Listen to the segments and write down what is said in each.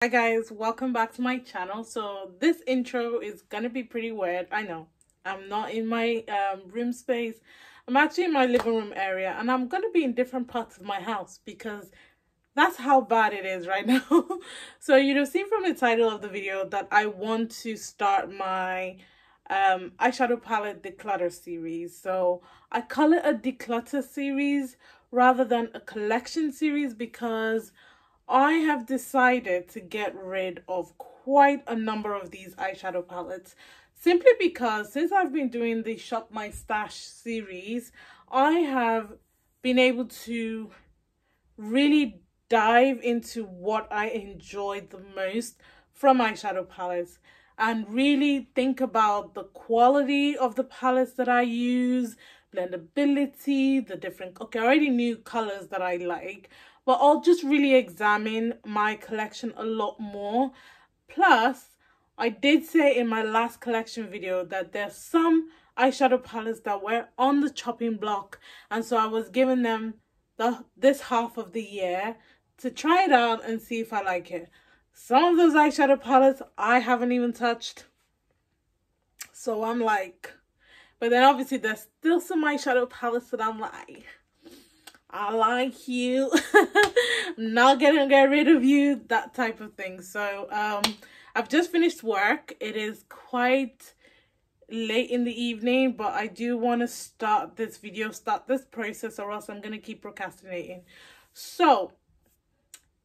Hi guys, welcome back to my channel. So this intro is gonna be pretty weird. I know I'm not in my room space. I'm actually in my living room area, and I'm gonna be in different parts of my house because that's how bad it is right now. So you'd have seen from the title of the video that I want to start my eyeshadow palette declutter series. So I call it a declutter series rather than a collection series because I have decided to get rid of quite a number of these eyeshadow palettes simply because since I've been doing the Shop My Stash series, I have been able to really dive into what I enjoy the most from eyeshadow palettes and really think about the quality of the palettes that I use, blendability, the different, okay, I already knew colors that I like, but I'll just really examine my collection a lot more. Plus, I did say in my last collection video that there's some eyeshadow palettes that were on the chopping block, and so I was giving them this half of the year to try it out and see if I like it. Some of those eyeshadow palettes I haven't even touched, so I'm like, but then obviously there's still some eyeshadow palettes that I'm like, I like you. I'm not gonna get rid of you, that type of thing. So I've just finished work. It is quite late in the evening, but I do want to start this process, or else I'm gonna keep procrastinating. So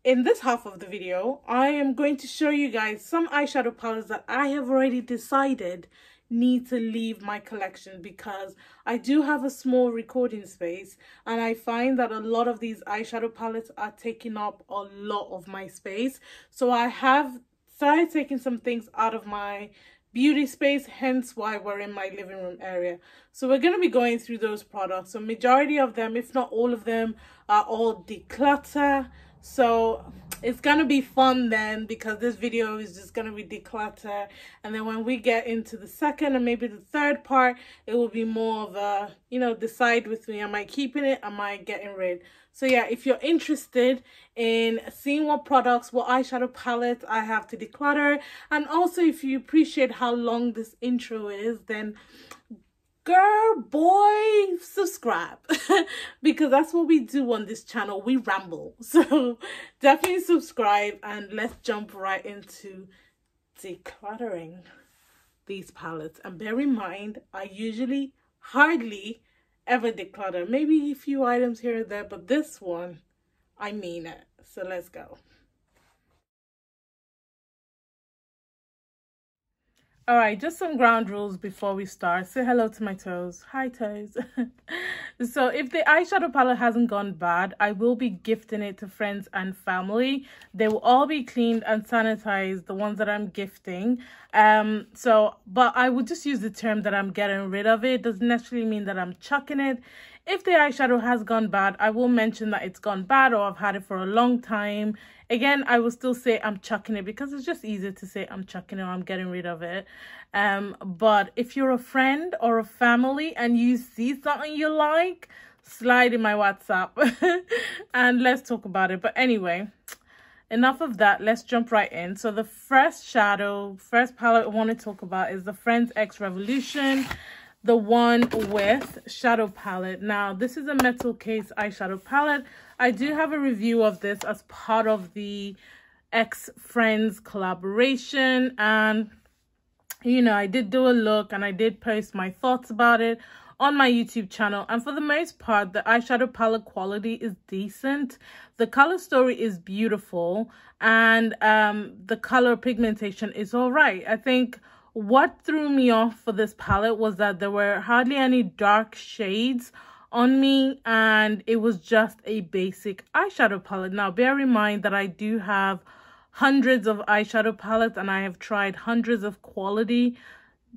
in this half of the video, I am going to show you guys some eyeshadow palettes that I have already decided need to leave my collection because I do have a small recording space, and I find that a lot of these eyeshadow palettes are taking up a lot of my space. So I have started taking some things out of my beauty space, hence why we're in my living room area. So we're going to be going through those products. So majority of them, if not all of them, are all declutter. So it's gonna be fun then, because this video is just gonna be declutter, and then when we get into the second and maybe the third part, it will be more of a, you know, decide with me, am I keeping it, am I getting rid? So yeah, if you're interested in seeing what products, what eyeshadow palettes I have to declutter, and also if you appreciate how long this intro is, then girl, boy, subscribe. Because that's what we do on this channel. We ramble. So definitely subscribe, and let's jump right into decluttering these palettes. And bear in mind, I usually hardly ever declutter. Maybe a few items here and there, but this one, I mean it. So let's go. All right, just some ground rules before we start. Say hello to my toes. Hi, toes. So if the eyeshadow palette hasn't gone bad, I will be gifting it to friends and family. They will all be cleaned and sanitized, the ones that I'm gifting. But I would just use the term that I'm getting rid of it. Doesn't necessarily mean that I'm chucking it. If the eyeshadow has gone bad, I will mention that it's gone bad, or I've had it for a long time. Again, I will still say I'm chucking it because it's just easier to say I'm chucking it or I'm getting rid of it. But if you're a friend or a family and you see something you like, slide in my WhatsApp and let's talk about it. But anyway, enough of that. Let's jump right in. So the first palette I want to talk about is the Friends X Revolution, the one with shadow palette. Now, this is a metal case eyeshadow palette. I do have a review of this as part of the X Friends collaboration, and you know, I did do a look and I did post my thoughts about it on my YouTube channel, and for the most part the eyeshadow palette quality is decent. The color story is beautiful, and the color pigmentation is all right. I think what threw me off for this palette was that there were hardly any dark shades on me, and it was just a basic eyeshadow palette. Now bear in mind that I do have hundreds of eyeshadow palettes, and I have tried hundreds of quality,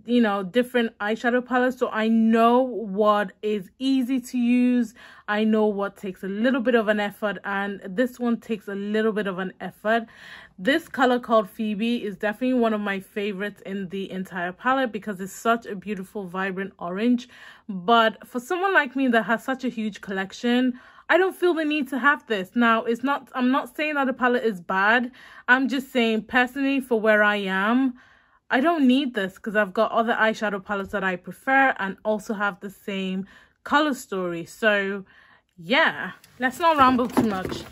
you know, different eyeshadow palettes, so I know what is easy to use. I know what takes a little bit of an effort, and this one takes a little bit of an effort. This color called Phoebe is definitely one of my favorites in the entire palette because it's such a beautiful vibrant orange. But for someone like me that has such a huge collection, I don't feel the need to have this. Now, I'm not saying that the palette is bad. I'm just saying personally for where I am, I don't need this because I've got other eyeshadow palettes that I prefer and also have the same color story. So yeah, let's not ramble too much.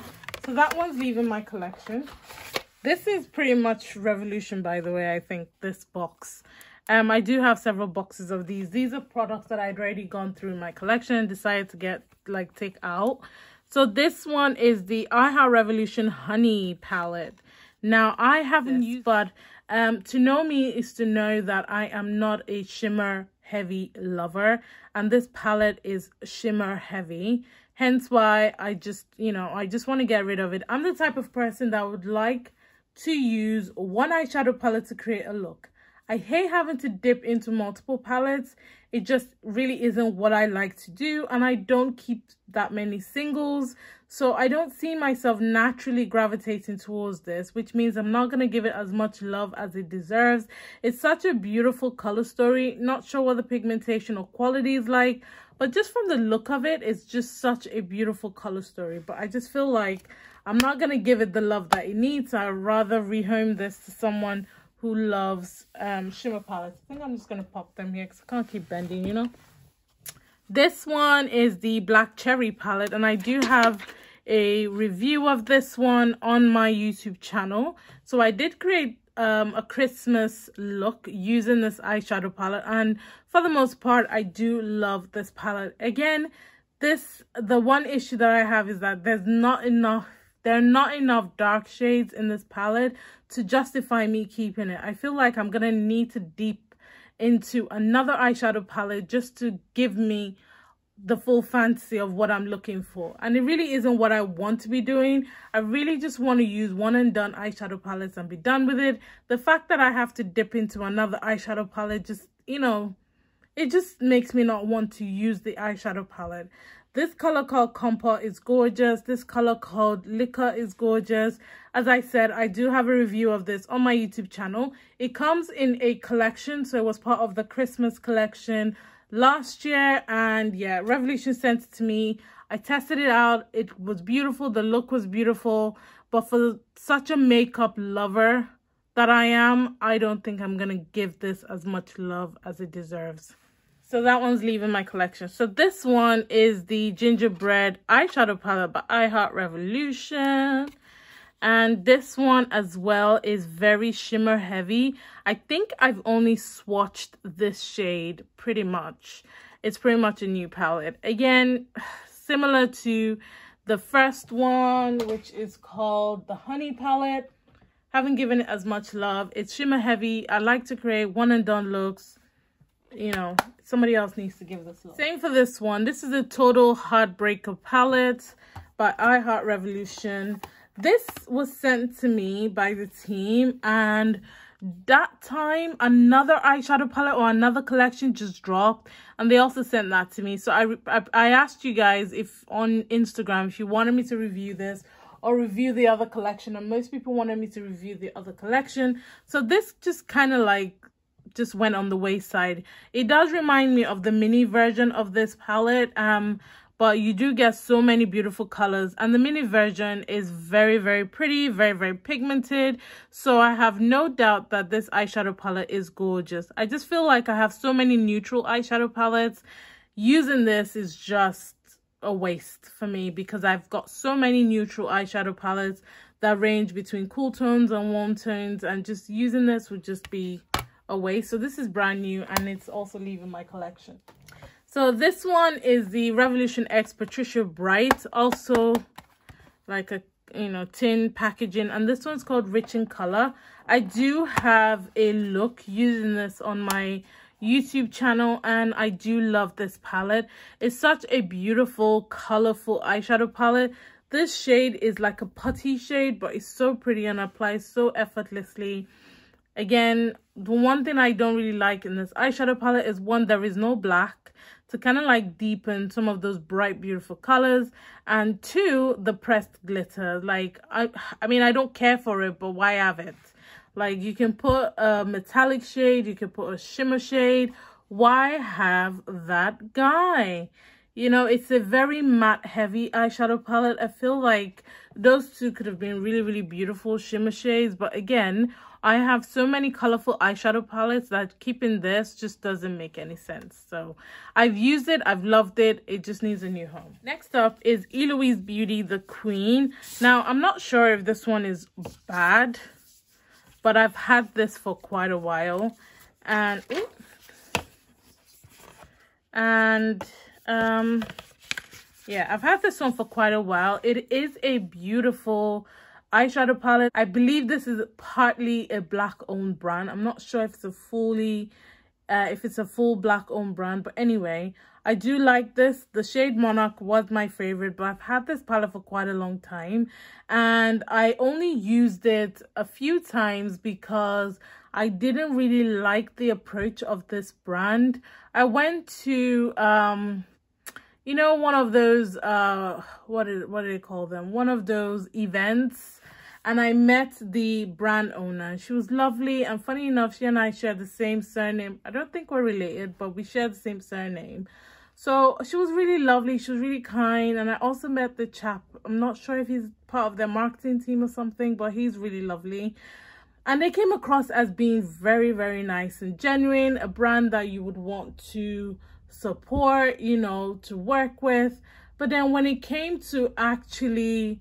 So that one's leaving my collection. This is pretty much Revolution, by the way, I think, this box. I do have several boxes of these. These are products that I'd already gone through in my collection and decided to take out. So this one is the I Heart Revolution Honey palette. Now, I haven't used, but to know me is to know that I am not a shimmer heavy lover, and this palette is shimmer heavy. Hence why I just want to get rid of it. I'm the type of person that would like to use one eyeshadow palette to create a look. I hate having to dip into multiple palettes. It just really isn't what I like to do, and I don't keep that many singles, so I don't see myself naturally gravitating towards this, which means I'm not going to give it as much love as it deserves. It's such a beautiful color story. Not sure what the pigmentation or quality is like, but just from the look of it, it's just such a beautiful color story. But I just feel like I'm not going to give it the love that it needs. I'd rather rehome this to someone who loves shimmer palettes. I think I'm just going to pop them here because I can't keep bending, you know. This one is the Black Cherry palette, and I do have a review of this one on my YouTube channel. So I did create a Christmas look using this eyeshadow palette, and for the most part I do love this palette. Again, the one issue that I have is that there are not enough dark shades in this palette to justify me keeping it. I feel like I'm gonna need to deep into another eyeshadow palette just to give me the full fantasy of what I'm looking for, and it really isn't what I want to be doing. I really just want to use one and done eyeshadow palettes and be done with it. The fact that I have to dip into another eyeshadow palette just, you know, it just makes me not want to use the eyeshadow palette. This color called Compa is gorgeous. This color called Liquor is gorgeous. As I said, I do have a review of this on my YouTube channel. It comes in a collection, so it was part of the Christmas collection last year, and yeah, Revolution sent it to me. I tested it out. It was beautiful. The look was beautiful, but for such a makeup lover that I am, I don't think I'm gonna give this as much love as it deserves. So that one's leaving my collection. So this one is the Gingerbread eyeshadow palette by I Heart Revolution. And this one as well is very shimmer heavy. I think I've only swatched this shade pretty much. It's pretty much a new palette. Again, similar to the first one, which is called the Honey palette. Haven't given it as much love. It's shimmer heavy. I like to create one and done looks. You know, somebody else needs to give this love. Same for this one. This is a Total Heartbreaker palette by I Heart Revolution. This was sent to me by the team, and that time another eyeshadow palette or another collection just dropped, and they also sent that to me. So I asked you guys if on Instagram if you wanted me to review this or review the other collection, and most people wanted me to review the other collection. So this just kind of like just went on the wayside. It does remind me of the mini version of this palette, but you do get so many beautiful colors, and the mini version is very, very pretty, very, very pigmented. So I have no doubt that this eyeshadow palette is gorgeous. I just feel like I have so many neutral eyeshadow palettes. Using this is just a waste for me because I've got so many neutral eyeshadow palettes that range between cool tones and warm tones, and just using this would just be a waste. So this is brand new, and it's also leaving my collection. So this one is the Revolution X Patricia Bright, also like a, you know, tin packaging, and this one's called Rich in Color. I do have a look using this on my YouTube channel, and I do love this palette. It's such a beautiful, colorful eyeshadow palette. This shade is like a putty shade, but it's so pretty and applies so effortlessly. Again, the one thing I don't really like in this eyeshadow palette is, one, there is no black to kind of like deepen some of those bright, beautiful colors, and two, the pressed glitter. Like, I mean, I don't care for it, but why have it? Like, you can put a metallic shade, you can put a shimmer shade. Why have that guy? You know, it's a very matte heavy eyeshadow palette. I feel like those two could have been really, really beautiful shimmer shades. But again, I have so many colorful eyeshadow palettes that keeping this just doesn't make any sense. So I've used it. I've loved it. It just needs a new home. Next up is Elouise Beauty, The Queen. Now, I'm not sure if this one is bad, but I've had this for quite a while. Yeah, I've had this one for quite a while. It is a beautiful eyeshadow palette. I believe this is partly a black owned brand. I'm not sure if it's a full black owned brand, but anyway, I do like this. The shade Monarch was my favorite, but I've had this palette for quite a long time, and I only used it a few times because I didn't really like the approach of this brand. I went to you know, one of those what do they call them, one of those events, and I met the brand owner. She was lovely, and funny enough, she and I share the same surname. I don't think we're related, but we share the same surname. So she was really lovely. She was really kind. And I also met the chap. I'm not sure if he's part of their marketing team or something, but he's really lovely. And they came across as being very, very nice and genuine, a brand that you would want to support, you know, to work with. But then when it came to actually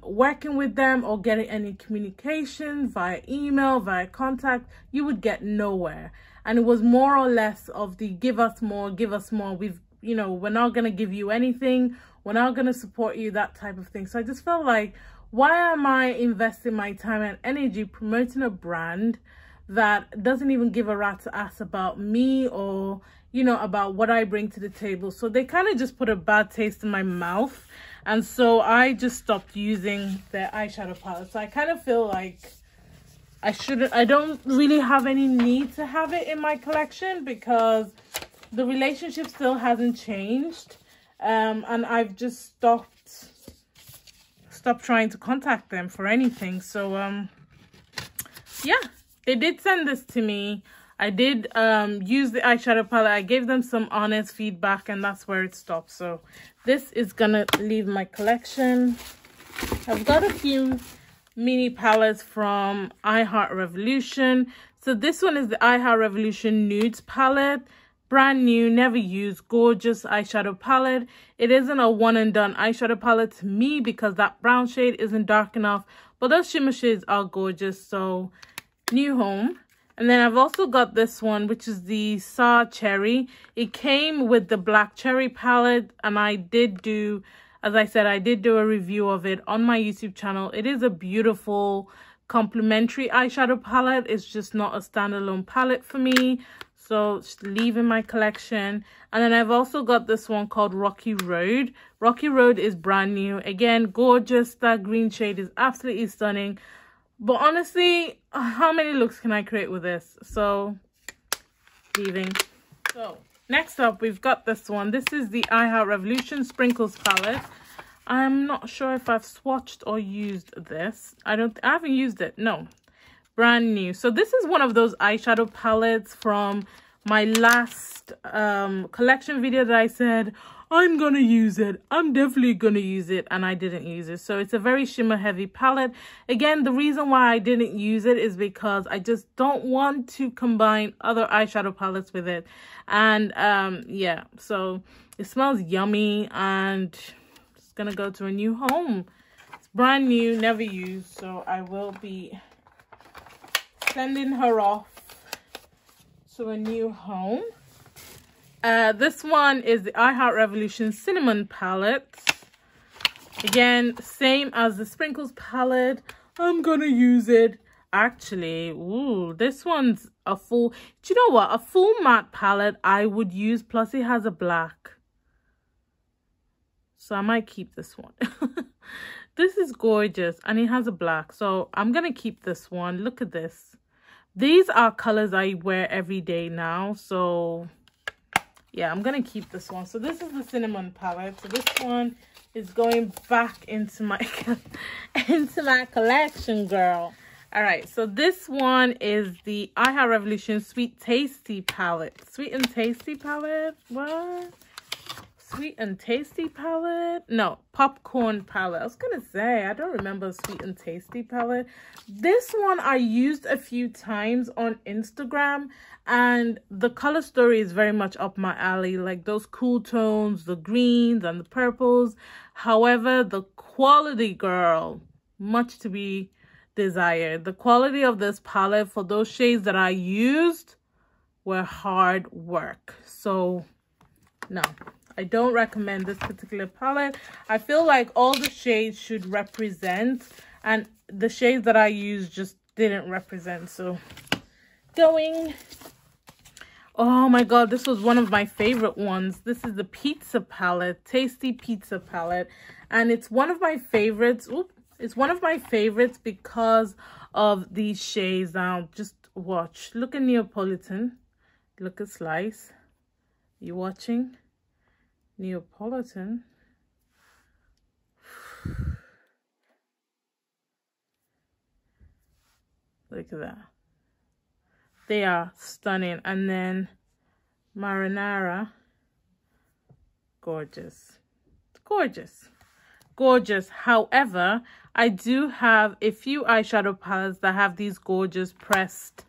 working with them or getting any communication via email, via contact, you would get nowhere. And it was more or less of the give us more, we've, you know, we're not going to give you anything, we're not going to support you, that type of thing. So I just felt like, why am I investing my time and energy promoting a brand that doesn't even give a rat's ass about me or, you know, about what I bring to the table? So they kind of just put a bad taste in my mouth. And so I just stopped using their eyeshadow palette. So I kind of feel like I don't really have any need to have it in my collection because the relationship still hasn't changed. And I've just stopped trying to contact them for anything. So yeah, they did send this to me. I did use the eyeshadow palette. I gave them some honest feedback, and that's where it stopped. So this is gonna leave my collection. I've got a few mini palettes from I Heart Revolution. So this one is the I Heart Revolution Nudes palette. Brand new, never used, gorgeous eyeshadow palette. It isn't a one and done eyeshadow palette to me because that brown shade isn't dark enough, but those shimmer shades are gorgeous. So new home. And then I've also got this one, which is the Sara Cherry. It came with the black cherry palette, and I did do, as I said, I did do a review of it on my YouTube channel. It is a beautiful complementary eyeshadow palette. It's just not a standalone palette for me. So just leave in my collection. And then I've also got this one called Rocky Road. Rocky Road is brand new. Again, gorgeous. That green shade is absolutely stunning. But honestly, how many looks can I create with this? So leaving. So next up, we've got this one. This is the I Heart Revolution Sprinkles palette. I'm not sure if I've swatched or used this. I haven't used it. No. Brand new. So this is one of those eyeshadow palettes from my last collection video that I said I'm gonna use it, I'm definitely gonna use it, and I didn't use it. So it's a very shimmer heavy palette. Again, the reason why I didn't use it is because I just don't want to combine other eyeshadow palettes with it. And yeah, so it smells yummy, and it's gonna go to a new home. It's brand new, never used, so I will be sending her off to a new home. This one is the I Heart Revolution Cinnamon palette. Again, same as the Sprinkles palette. I'm gonna use it. Actually, ooh, this one's a full, do you know what? A full matte palette I would use, plus it has a black. So I might keep this one. This is gorgeous, and it has a black. So I'm gonna keep this one. Look at this. These are colors I wear every day now. So yeah, I'm gonna keep this one. So this is the cinnamon palette. So this one is going back into my collection, girl. All right, so this one is the I Heart Revolution Sweet Tasty palette. Sweet and Tasty palette. What? Sweet and Tasty palette. No, Popcorn palette. I was gonna say, I don't remember a Sweet and Tasty palette. This one I used a few times on Instagram, and the color story is very much up my alley, like those cool tones, the greens and the purples. However, the quality, girl, much to be desired. The quality of this palette for those shades that I used were hard work. So no, I don't recommend this particular palette. I feel like all the shades should represent, and the shades that I used just didn't represent. So going, oh my god, this was one of my favorite ones. This is the pizza palette, Tasty Pizza palette, and it's one of my favorites. Oops, it's one of my favorites because of these shades. Now just watch. Look at Neapolitan, look at Slice. You watching? Neapolitan. Look at that. They are stunning. And then Marinara. Gorgeous. Gorgeous. Gorgeous. However, I do have a few eyeshadow palettes that have these gorgeous pressed,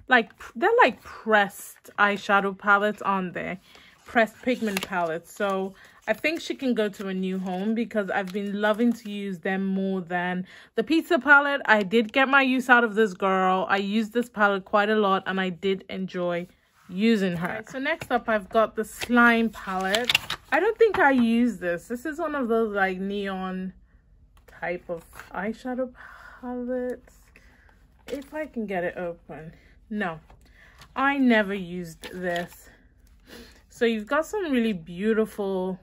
like, they're like pressed eyeshadow palettes on there. Pressed pigment palettes. So I think she can go to a new home because I've been loving to use them more than the pizza palette. I did get my use out of this girl. I used this palette quite a lot and I did enjoy using her. Okay, so next up I've got the slime palette. I don't think I use this. This is one of those like neon type of eyeshadow palettes. If I can get it open. No, I never used this. So you've got some really beautiful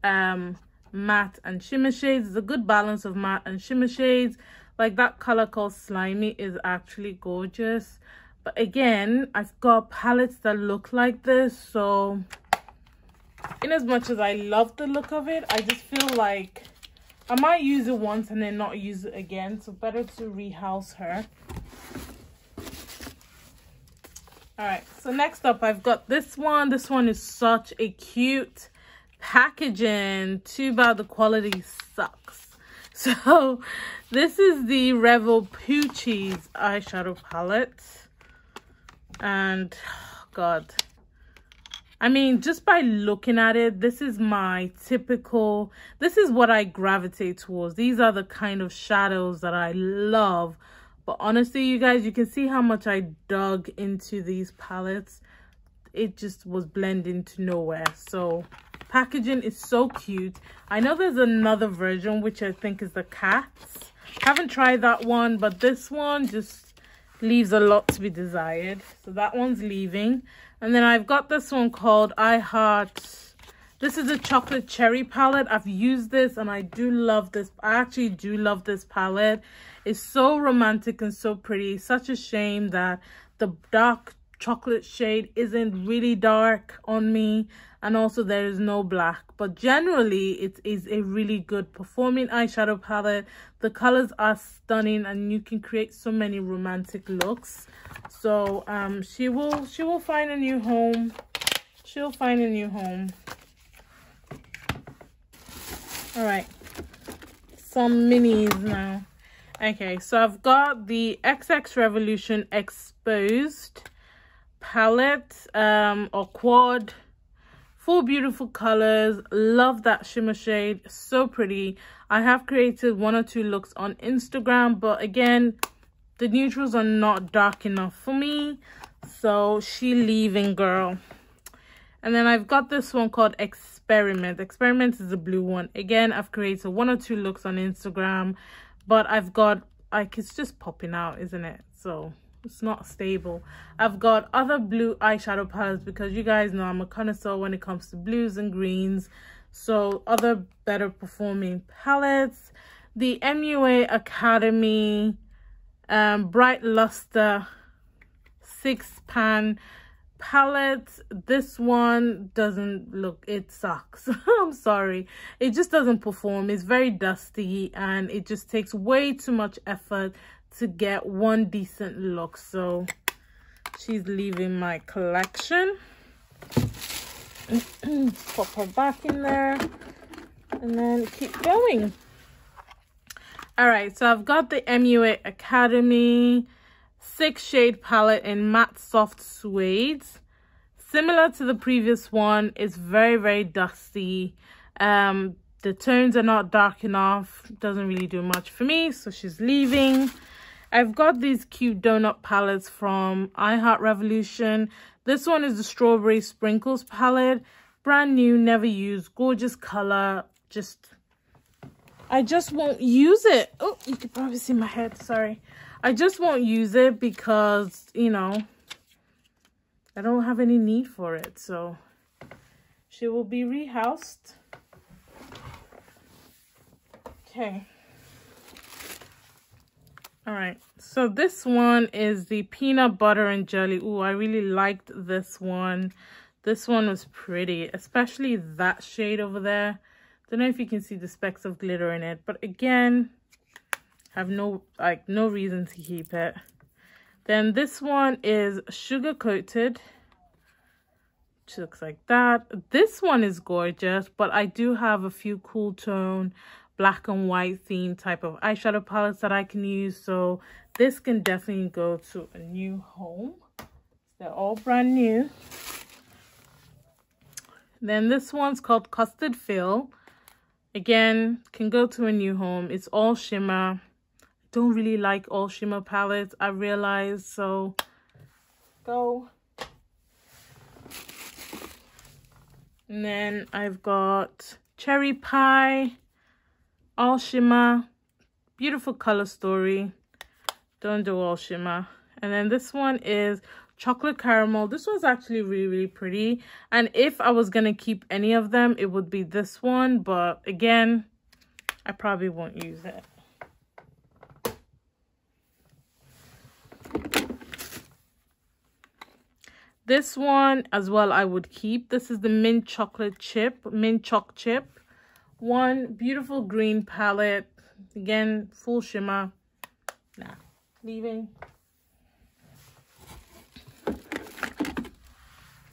matte and shimmer shades. It's a good balance of matte and shimmer shades. Like that color called Slimy is actually gorgeous. But again, I've got palettes that look like this. So in as much as I love the look of it, I just feel like I might use it once and then not use it again. So better to rehouse her. All right, so next up I've got this one. This one is such a cute packaging. Too bad the quality sucks. So this is the Revel Poochie's eyeshadow palette. And god, I mean, just by looking at it, this is my typical, this is what I gravitate towards. These are the kind of shadows that I love. But honestly, you guys, you can see how much I dug into these palettes. It just was blending to nowhere. So packaging is so cute. I know there's another version, which I think is the cats. Haven't tried that one, but this one just leaves a lot to be desired. So that one's leaving. And then I've got this one called I Heart. This is a chocolate cherry palette. I've used this and I do love this. I actually do love this palette. It's so romantic and so pretty. Such a shame that the dark chocolate shade isn't really dark on me. And also there is no black. But generally it is a really good performing eyeshadow palette. The colors are stunning and you can create so many romantic looks. So she will find a new home. She'll find a new home. All right, some minis now. Okay, so I've got the XX Revolution Exposed palette or quad. 4 beautiful colors. Love that shimmer shade, so pretty. I have created 1 or 2 looks on Instagram, but again, the neutrals are not dark enough for me, so she leaving, girl. And then I've got this one called Experiment. Experiment is a blue one. Again, I've created 1 or 2 looks on Instagram, but I've got, like, it's just popping out, isn't it? So it's not stable. I've got other blue eyeshadow palettes because you guys know I'm a connoisseur when it comes to blues and greens. So other better performing palettes. The MUA Academy Bright Luster 6-pan palette. This one doesn't look, it sucks. I'm sorry, it just doesn't perform. It's very dusty and it just takes way too much effort to get one decent look. So she's leaving my collection. Pop her back in there and then keep going. All right, so I've got the MUA Academy 6-shade palette in matte soft suede. Similar to the previous one, it's very, very dusty. The tones are not dark enough. Doesn't really do much for me, so she's leaving. I've got these cute donut palettes from I Heart Revolution. This one is the Strawberry Sprinkles palette. Brand new, never used, gorgeous color. I just won't use it. Oh, you could probably see my head, sorry. I just won't use it because, you know, I don't have any need for it. So she will be rehoused. Okay. All right, so this one is the peanut butter and jelly. Ooh, I really liked this one. This one was pretty, especially that shade over there. Don't know if you can see the specks of glitter in it, but again, have no reason to keep it. Then this one is sugar coated. She looks like that. This one is gorgeous, but I do have a few cool tone black and white theme type of eyeshadow palettes that I can use, so this can definitely go to a new home. They're all brand new. Then this one's called Custard Fill. Again, can go to a new home. It's all shimmer. Don't really like all shimmer palettes, I realize, so go. And then I've got Cherry Pie, all shimmer, beautiful color story. Don't do all shimmer. And then this one is Chocolate Caramel. This one's actually really, really pretty. And if I was gonna keep any of them, it would be this one. But again, I probably won't use it. This one as well I would keep. This is the mint choc chip. One beautiful green palette. Again, full shimmer. Nah, leaving.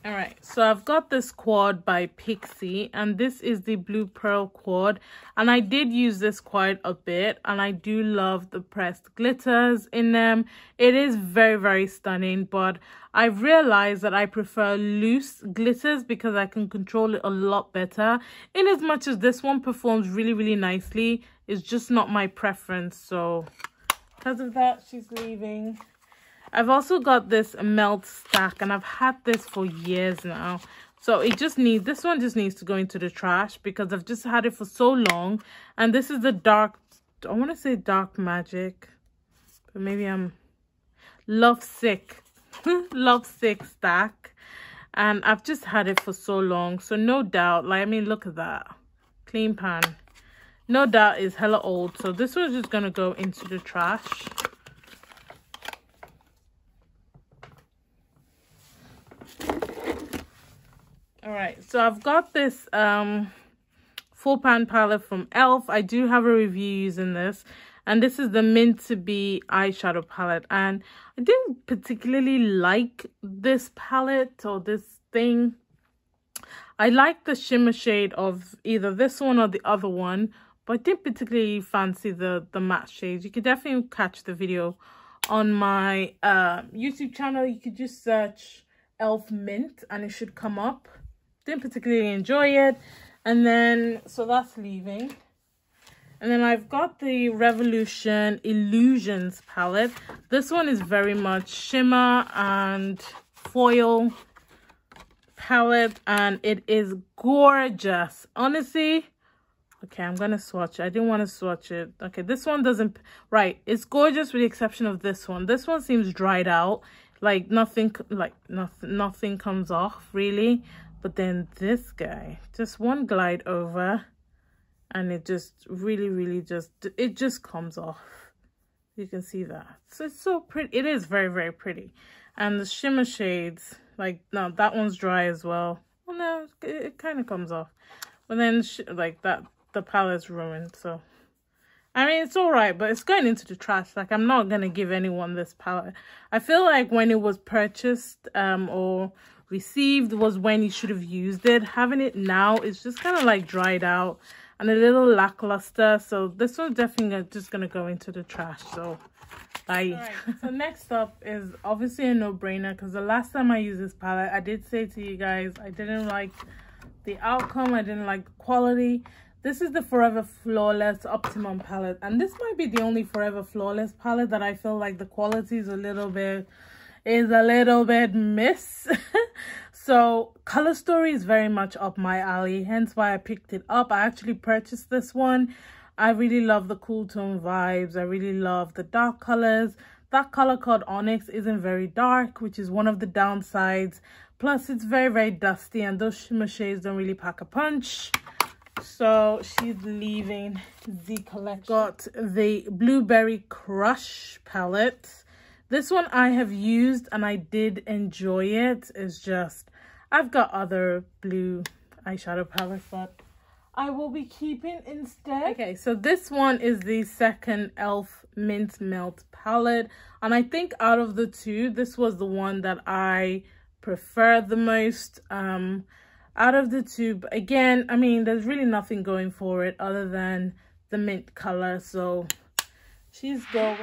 All right, so I've got this quad by Pixie, and this is the Blue Pearl quad, and I did use this quite a bit, and I do love the pressed glitters in them. It is very, very stunning, but I've realized that I prefer loose glitters because I can control it a lot better. In as much as this one performs really, really nicely, it's just not my preference, so because of that, she's leaving. I've also got this melt stack, and I've had this for years now. So it just needs, this one just needs to go into the trash because I've just had it for so long. And this is the dark, I want to say Dark Magic, but maybe I'm Lovesick, Lovesick stack. And I've just had it for so long. So no doubt, like, I mean, look at that. Clean pan. No doubt is hella old. So this one's just going to go into the trash. All right, so I've got this full pan palette from e.l.f. I do have a review using this, and this is the Mint to Be eyeshadow palette, and I didn't particularly like this palette or this thing. I like the shimmer shade of either this one or the other one, but I didn't particularly fancy the matte shades. You could definitely catch the video on my YouTube channel. You could just search e.l.f. Mint and it should come up. Didn't particularly enjoy it. And then, so that's leaving. And then I've got the Revolution Illusions palette. This one is very much shimmer and foil palette, and it is gorgeous. Honestly, okay, I'm gonna swatch it. I didn't want to swatch it. Okay, this one doesn't, right, it's gorgeous with the exception of this one. This one seems dried out, like nothing comes off really. But then this guy, just one glide over, and it just really just comes off. You can see that. So it's so pretty. It is very, very pretty. And the shimmer shades, like, no, that one's dry as well. Well, no, it kind of comes off. But then, like, that, the palette's ruined. So, I mean, it's all right, but it's going into the trash. Like, I'm not going to give anyone this palette. I feel like when it was purchased or received was when you should have used it. Having it now, it's just kind of like dried out and a little lackluster. So this one's definitely just gonna go into the trash. So bye. Right, so next up is obviously a no-brainer, because the last time I used this palette, I did say to you guys I didn't like the outcome, I didn't like the quality. This is the Forever Flawless Optimum palette, and this might be the only Forever Flawless palette that I feel like the quality is a little bit miss. So color story is very much up my alley, hence why I picked it up. I actually purchased this one. I really love the cool tone vibes. I really love the dark colors. That color called Onyx isn't very dark, which is one of the downsides. Plus it's very, very dusty, and those shimmer shades don't really pack a punch. So she's leaving the collection. Got the Blueberry Crush palette. This one I have used and I did enjoy it. It's just, I've got other blue eyeshadow palettes that I will be keeping instead. Okay, so this one is the second e.l.f. Mint Melt palette. And I think out of the two, this was the one that I preferred the most. Out of the two, but again, I mean, there's really nothing going for it other than the mint color, so she's going.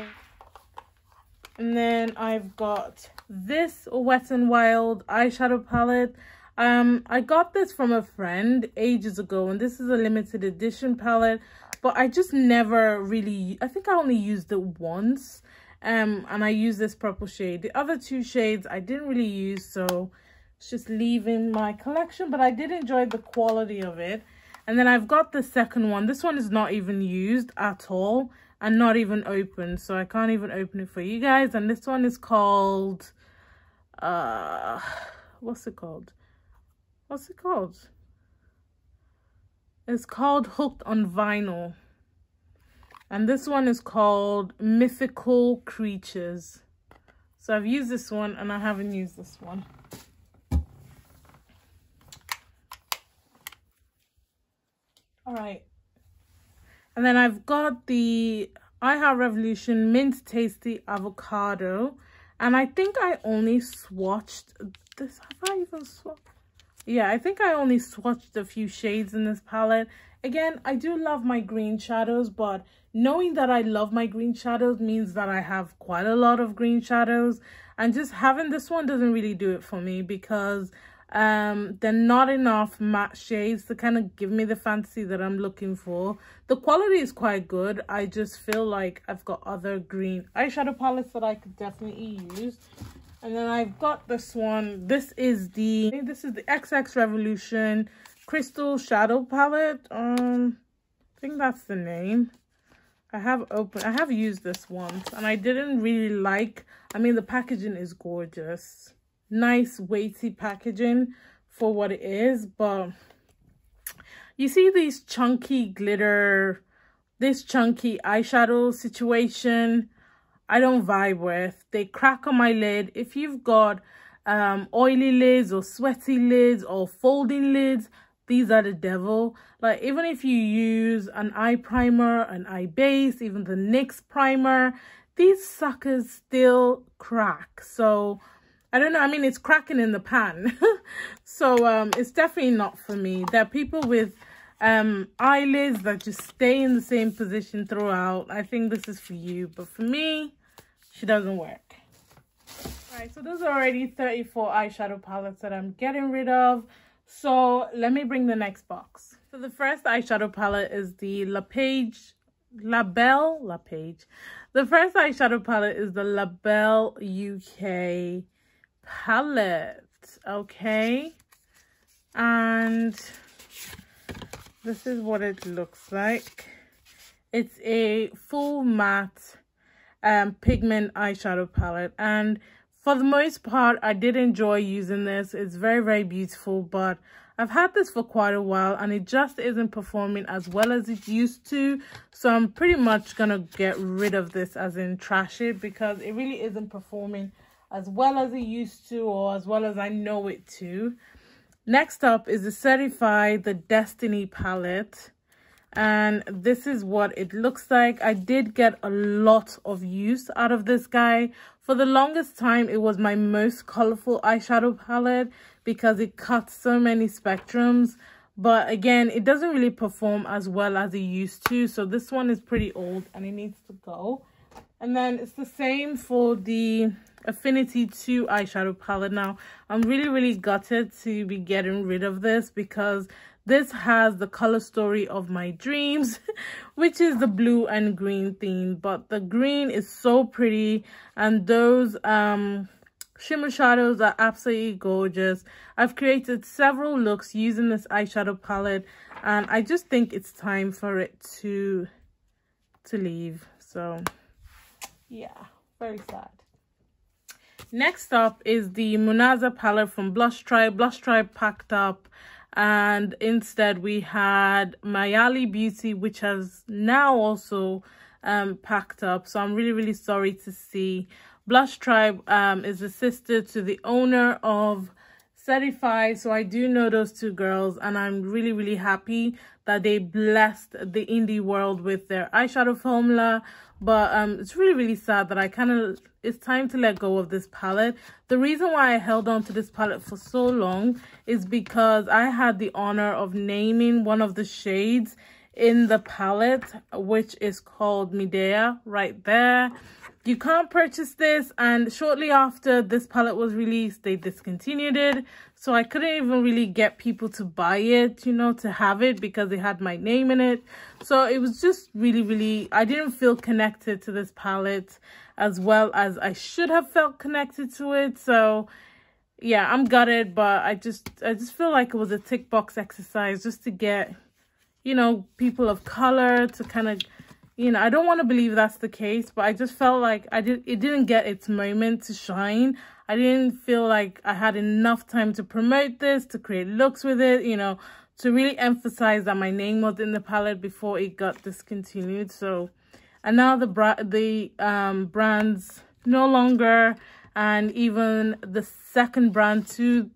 And then I've got this Wet n Wild eyeshadow palette. I got this from a friend ages ago, and this is a limited edition palette, but I just never really, I think I only used it once, and I used this purple shade. The other two shades I didn't really use, so it's just leaving my collection, but I did enjoy the quality of it. And then I've got the second one. This one is not even used at all and not even open, so I can't even open it for you guys. And this one is called what's it called? It's called Hooked on Vinyl, and this one is called Mythical Creatures. So I've used this one and I haven't used this one. All right, and then I've got the I Heart Revolution Mint Tasty Avocado, and I think I only swatched this. Have I even swatched? Yeah, I think I only swatched a few shades in this palette. Again, I do love my green shadows, but knowing that I love my green shadows means that I have quite a lot of green shadows, and just having this one doesn't really do it for me, because they're not enough matte shades to kind of give me the fantasy that I'm looking for. The quality is quite good. I just feel like I've got other green eyeshadow palettes that I could definitely use. And then I've got this one. This is the XX Revolution Crystal Shadow Palette. I think that's the name. I have used this once and I didn't really like, I mean, the packaging is gorgeous. Nice weighty packaging for what it is, but you see these chunky glitter, this chunky eyeshadow situation, I don't vibe with. They crack on my lid. If you've got oily lids or sweaty lids or folding lids, these are the devil. Like, even if you use an eye primer, an eye base, even the NYX primer, these suckers still crack. So I don't know, I mean, it's cracking in the pan. So it's definitely not for me. There are people with eyelids that just stay in the same position throughout. I think this is for you, but for me, she doesn't work. Alright, so those are already 34 eyeshadow palettes that I'm getting rid of. So let me bring the next box. So the first eyeshadow palette is the Labelle. The first eyeshadow palette is the Labelle UK palette. Okay, and this is what it looks like. It's a full matte pigment eyeshadow palette, and for the most part I did enjoy using this. It's very, very beautiful, but I've had this for quite a while and it just isn't performing as well as it used to. So I'm pretty much gonna get rid of this, as in trash it, because it really isn't performing as well as it used to, or as well as I know it to. Next up is the Certified the Destiny palette, and this is what it looks like. I did get a lot of use out of this guy. For the longest time, it was my most colorful eyeshadow palette because it cuts so many spectrums. But again, it doesn't really perform as well as it used to. So this one is pretty old and it needs to go. And then it's the same for the Affinity 2 eyeshadow palette. Now, I'm really gutted to be getting rid of this because this has the color story of my dreams, which is the blue and green theme. But the green is so pretty, and those shimmer shadows are absolutely gorgeous. I've created several looks using this eyeshadow palette, and I just think it's time for it to leave. So yeah, very sad. Next up is the Munaza palette from Blush Tribe. Blush Tribe packed up, and instead we had Mayali Beauty, which has now also packed up. So I'm really sorry to see. Blush Tribe is the sister to the owner of Certified, so I do know those two girls, and I'm really happy that they blessed the indie world with their eyeshadow formula. But it's really sad that it's time to let go of this palette. The reason why I held on to this palette for so long is because I had the honor of naming one of the shades in the palette, which is called Medea, right there. You can't purchase this, and shortly after this palette was released, they discontinued it. So I couldn't even really get people to buy it, you know, to have it, because it had my name in it. So it was just really, I didn't feel connected to this palette as well as I should have felt connected to it. So yeah, I'm gutted, but I just feel like it was a tick box exercise just to get, you know, people of color to kind of, you know, I don't want to believe that's the case, but I just felt like it didn't get its moment to shine. I didn't feel like I had enough time to promote this, to create looks with it, you know, to really emphasize that my name was in the palette before it got discontinued. So, and now the brand's no longer, and even the second brand too,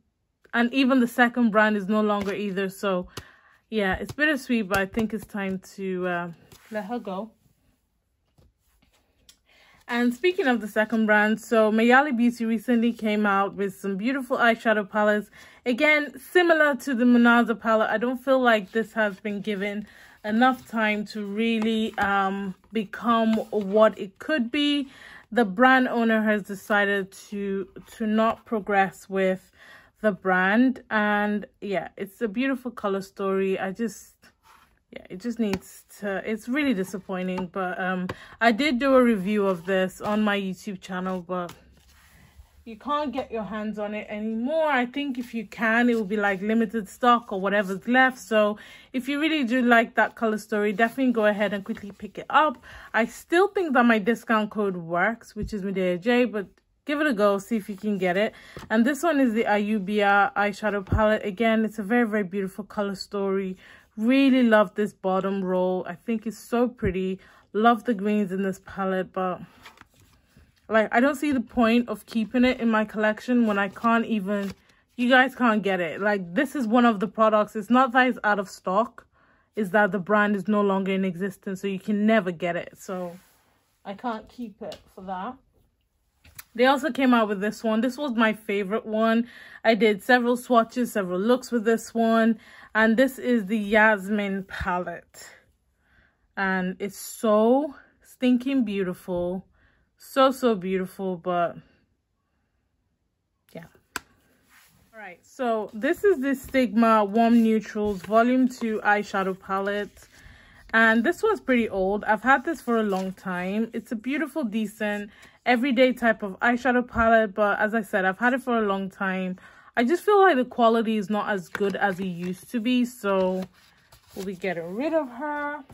and even the second brand is no longer either. So yeah, it's bittersweet, but I think it's time to let her go. And speaking of the second brand, so Mayali Beauty recently came out with some beautiful eyeshadow palettes. Again, similar to the Munaza palette, I don't feel like this has been given enough time to really become what it could be. The brand owner has decided to not progress with the brand, and yeah, it's a beautiful color story. It just needs to, it's really disappointing. But I did do a review of this on my YouTube channel, but you can't get your hands on it anymore. I think if you can, it will be like limited stock or whatever's left. So if you really do like that color story, definitely go ahead and quickly pick it up. I still think that my discount code works, which is Medea J, but give it a go, see if you can get it. And this one is the Ayubia eyeshadow palette. Again, it's a very beautiful color story. Really love this bottom roll. I think it's so pretty. Love the greens in this palette, but like, I don't see the point of keeping it in my collection when I can't even, you guys can't get it. Like, this is one of the products. It's not that it's out of stock, it's that the brand is no longer in existence, so you can never get it. So I can't keep it for that. They also came out with this one. This was my favorite one. I did several swatches, several looks with this one. And this is the Yasmin palette. And it's so stinking beautiful. So beautiful, but yeah. Alright, so this is the Stigma Warm Neutrals Volume 2 eyeshadow palette. And this one's pretty old. I've had this for a long time. It's a beautiful, decent, everyday type of eyeshadow palette. But as I said, I've had it for a long time. I just feel like the quality is not as good as it used to be. So we'll be getting rid of her.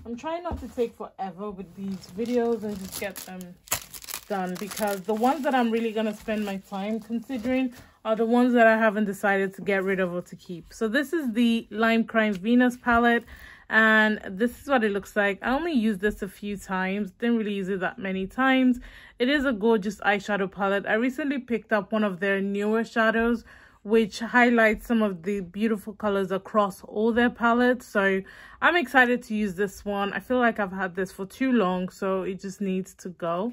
I'm trying not to take forever with these videos and just get them done, because the ones that I'm really going to spend my time considering are the ones that I haven't decided to get rid of or to keep. So this is the Lime Crime Venus palette. And this is what it looks like. I only used this a few times, didn't really use it that many times. It is a gorgeous eyeshadow palette. I recently picked up one of their newer shadows, which highlights some of the beautiful colors across all their palettes. So I'm excited to use this one. I feel like I've had this for too long, so it just needs to go.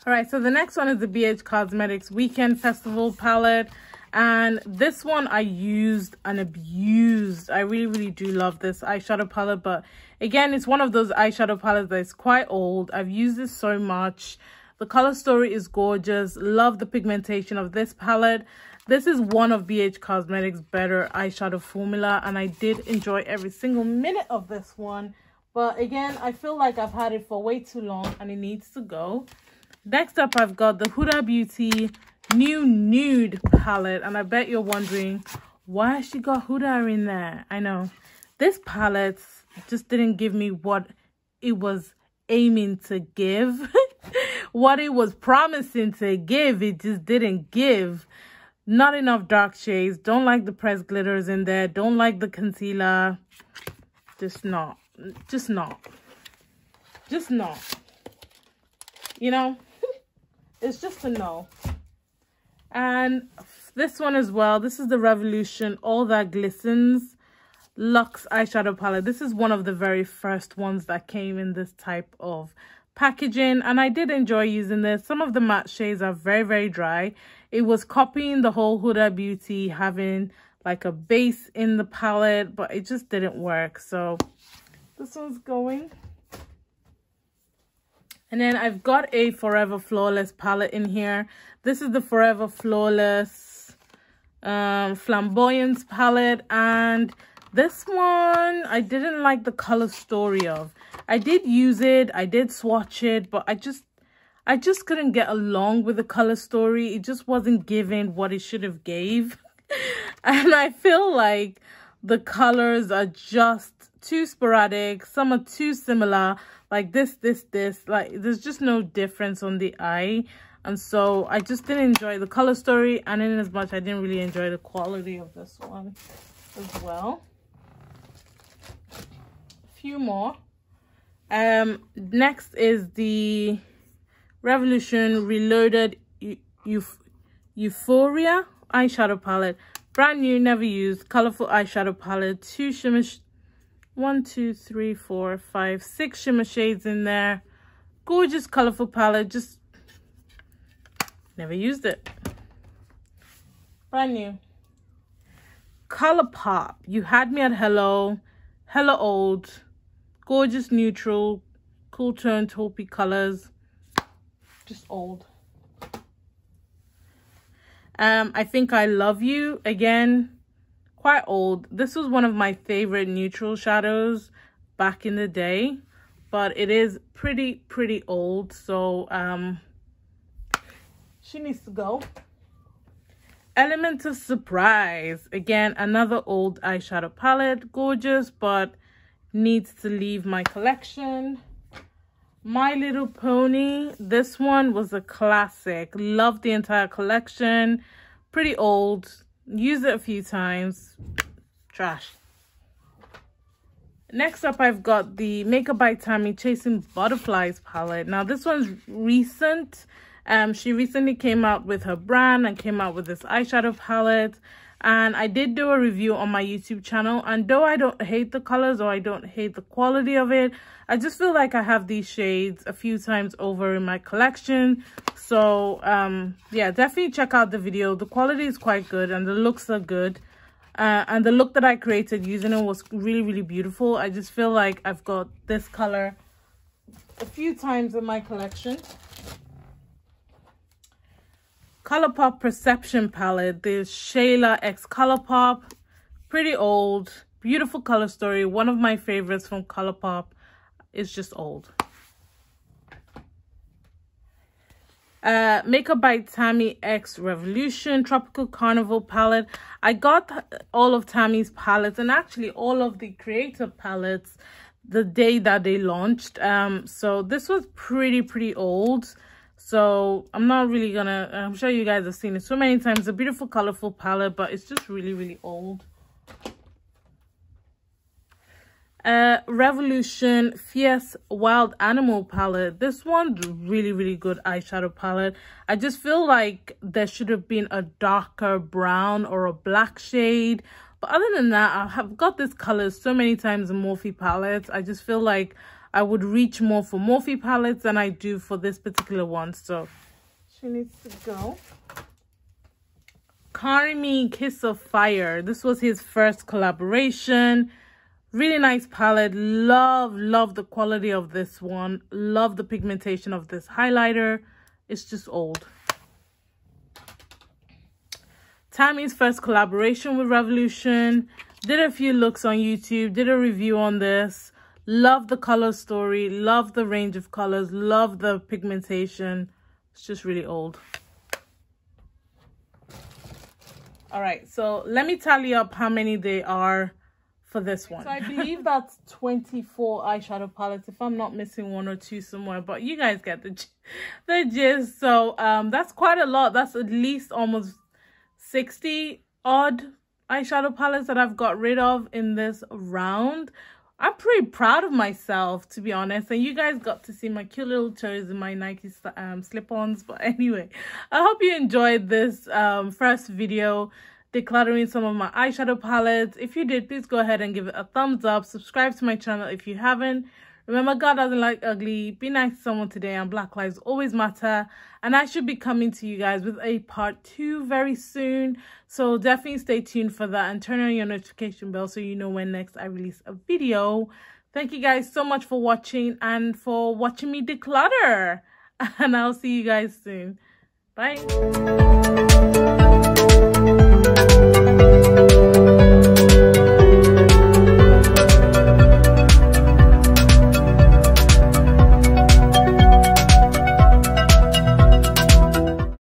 All right, so the next one is the BH Cosmetics Weekend Festival palette. And this one I used and abused. I really do love this eyeshadow palette. But again, it's one of those eyeshadow palettes that is quite old. I've used this so much. The color story is gorgeous. Love the pigmentation of this palette. This is one of BH Cosmetics' better eyeshadow formula. And I did enjoy every single minute of this one. But again, I feel like I've had it for way too long and it needs to go. Next up, I've got the Huda Beauty new Nude palette. And I bet you're wondering, why has she got Huda in there? I know. This palette just didn't give me what it was aiming to give. What it was promising to give, it just didn't give. Not enough dark shades. Don't like the pressed glitters in there. Don't like the concealer. Just not. You know, it's just a no. And this one as well. This is the Revolution All That Glistens Luxe eyeshadow palette. This is one of the very first ones that came in this type of packaging, and I did enjoy using this. Some of the matte shades are very dry. It was copying the whole Huda Beauty, having like a base in the palette, but it just didn't work. So this one's going. And then I've got a Forever Flawless palette in here. This is the Forever Flawless Flamboyance palette, and this one I didn't like the color story of. I did use it, I did swatch it, but I just couldn't get along with the color story. It just wasn't giving what it should have gave. And I feel like the colors are just too sporadic. Some are too similar, like this, like there's just no difference on the eye. And so I just didn't enjoy the color story, and in as much I didn't really enjoy the quality of this one as well. A few more. Next is the Revolution Reloaded Euphoria eyeshadow palette. Brand new, never used, colorful eyeshadow palette. 2 shimmer, 1, 2, 3, 4, 5, 6 shimmer shades in there. Gorgeous, colorful palette. Just never used it. Brand new. Colourpop. You had me at hello. Hella old. Gorgeous neutral. Cool tone taupey colors. Just old. I Think I Love You. Again, quite old. This was one of my favorite neutral shadows back in the day, but it is pretty old. So she needs to go. Element of Surprise. Again, another old eyeshadow palette. Gorgeous, but needs to leave my collection. My Little Pony. This one was a classic. Loved the entire collection. Pretty old. Used it a few times. Trash. Next up, I've got the Makeup by Tammy Chasing Butterflies palette. Now, this one's recent. She recently came out with her brand and came out with this eyeshadow palette. And I did do a review on my YouTube channel. And though I don't hate the colors or I don't hate the quality of it, I just feel like I have these shades a few times over in my collection. So, yeah, definitely check out the video. The quality is quite good and the looks are good. And the look that I created using it was really beautiful. I just feel like I've got this color a few times in my collection. Colourpop Perception palette. There's Shayla X Colourpop. Pretty old. Beautiful color story. One of my favorites from Colourpop. It's just old. Makeup by Tammy X Revolution Tropical Carnival palette. I got all of Tammy's palettes and actually all of the creator palettes the day that they launched. So this was pretty old. So I'm not really gonna, I'm sure you guys have seen it so many times. A beautiful, colorful palette, but it's just really old. Revolution Fierce Wild Animal palette. This one's really good eyeshadow palette. I just feel like there should have been a darker brown or a black shade. But other than that, I have got this color so many times in Morphe palettes. I just feel like I would reach more for Morphe palettes than I do for this particular one. So she needs to go. Carmen Kiss of Fire. This was his first collaboration. Really nice palette. Love the quality of this one. Love the pigmentation of this highlighter. It's just old. Tammy's first collaboration with Revolution. Did a few looks on YouTube. Did a review on this. Love the color story. Love the range of colors. Love the pigmentation. It's just really old. All right, so let me tally up how many they are for this one. So I believe that's 24 eyeshadow palettes, if I'm not missing one or two somewhere, but you guys get the gist. So that's quite a lot. That's at least almost 60 odd eyeshadow palettes that I've got rid of in this round. I'm pretty proud of myself, to be honest, and you guys got to see my cute little toes in my Nike slip-ons. But anyway, I hope you enjoyed this first video decluttering some of my eyeshadow palettes. If you did, please go ahead and give it a thumbs up. Subscribe to my channel if you haven't. Remember, God doesn't like ugly. Be nice to someone today, and Black lives always matter. And I should be coming to you guys with a part 2 very soon. So definitely stay tuned for that and turn on your notification bell so you know when next I release a video. Thank you guys so much for watching and for watching me declutter. And I'll see you guys soon. Bye.